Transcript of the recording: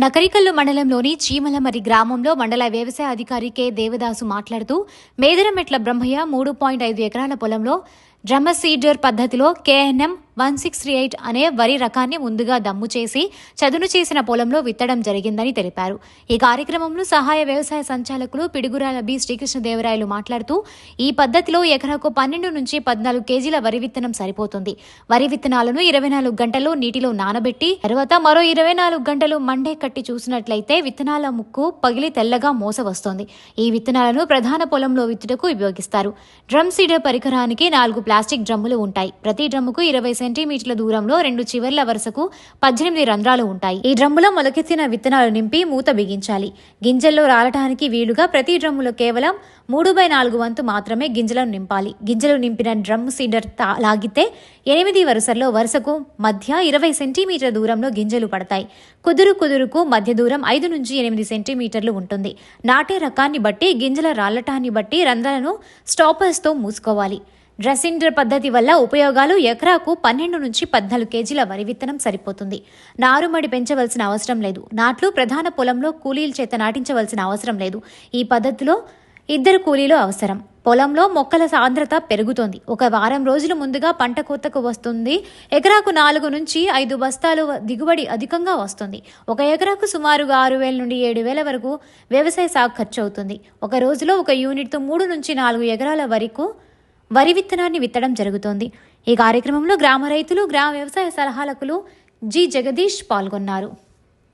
నకరికల్లు మండలంలోని చీమలమరి గ్రామంలో మండల వ్యవసాయ అధికారి కె దేవదాసు మాట్లాడుతూ మేదరమెట్ల బ్రహ్మయ్య 3.5 ఎకరాల పొలంలో డ్రమ్మ సీడర్ పద్ధతిలో KNM 1638 అనే వరి రకాన్ని ముందుగా దమ్ము చేసి చదును చేసిన పొలంలో విత్తడం జరిగిందని తెలిపారు. ఈ కార్యక్రమంలో సహాయ వ్యవసాయ సంచాలకులు పిడుగురాల బి శ్రీకృష్ణదేవరాయలు మాట్లాడుతూ ఈ పద్ధతిలో ఎకరాకు 12 నుంచి 14 కేజీల వరి విత్తనం సరిపోతుంది. వరి విత్తనాలను 24 గంటలు నీటిలో నానబెట్టి తర్వాత మరో 24 గంటలు మండే కట్టి చూసినట్లయితే విత్తనాల ముక్కు పగిలి తెల్లగా మోస వస్తుంది. ఈ విత్తనాలను ప్రధాన పొలంలో విత్తుటకు ఉపయోగిస్తారు. డ్రమ్ సీడర్ పరికరానికి 4 ప్లాస్టిక్ డ్రమ్ములు ఉంటాయి. ప్రతి డ్రమ్ముకు 20 సెంటీమీటర్ల దూరంలో 2 చివర్ల వరుసకు 18 రంధ్రాలు ఉంటాయి. ఈ డ్రమ్ములో మొలకెత్తిన విత్తనాలు నింపి మూత బిగించాలి. గింజల్లో రాలటానికి వీలుగా ప్రతి డ్రమ్ములో కేవలం 3/4 వంతు మాత్రమే గింజలను నింపాలి. గింజలు నింపిన డ్రమ్ సీడర్ లాగితే 8 వరుసల్లో వరుసకు మధ్య 20 సెంటీమీటర్ల దూరంలో గింజలు పడతాయి. కుదురుకు మధ్య దూరం 5 నుంచి 8 సెంటీమీటర్లు ఉంటుంది. నాటే రకాన్ని బట్టి గింజల రాలటాన్ని బట్టి రంధ్రాలను స్టాపర్స్తో మూసుకోవాలి. డ్రస్సిండర్ పద్ధతి వల్ల ఉపయోగాలు ఎకరాకు 12 నుంచి 14 కేజీల వరి విత్తనం సరిపోతుంది. నారుమడి పెంచవలసిన అవసరం లేదు. నాట్లు ప్రధాన పొలంలో కూలీల చేత నాటించవలసిన అవసరం లేదు. ఈ పద్ధతిలో 2 కూలీలు అవసరం. పొలంలో మొక్కల సాంద్రత పెరుగుతోంది. ఒక వారం రోజుల ముందుగా పంట కోతకు వస్తుంది. ఎకరాకు 4 నుంచి 5 బస్తాలు దిగుబడి అధికంగా వస్తుంది. ఒక ఎకరాకు సుమారుగా 6,000 నుండి 7,000 వరకు వ్యవసాయ సాగు ఖర్చు అవుతుంది. ఒక రోజులో ఒక యూనిట్తో 3 నుంచి 4 ఎకరాల వరి విత్తనాన్ని విత్తడం జరుగుతోంది. ఈ కార్యక్రమంలో గ్రామ రైతులు, గ్రామ వ్యవసాయ సలహాలకులు జి జగదీష్ పాల్గొన్నారు.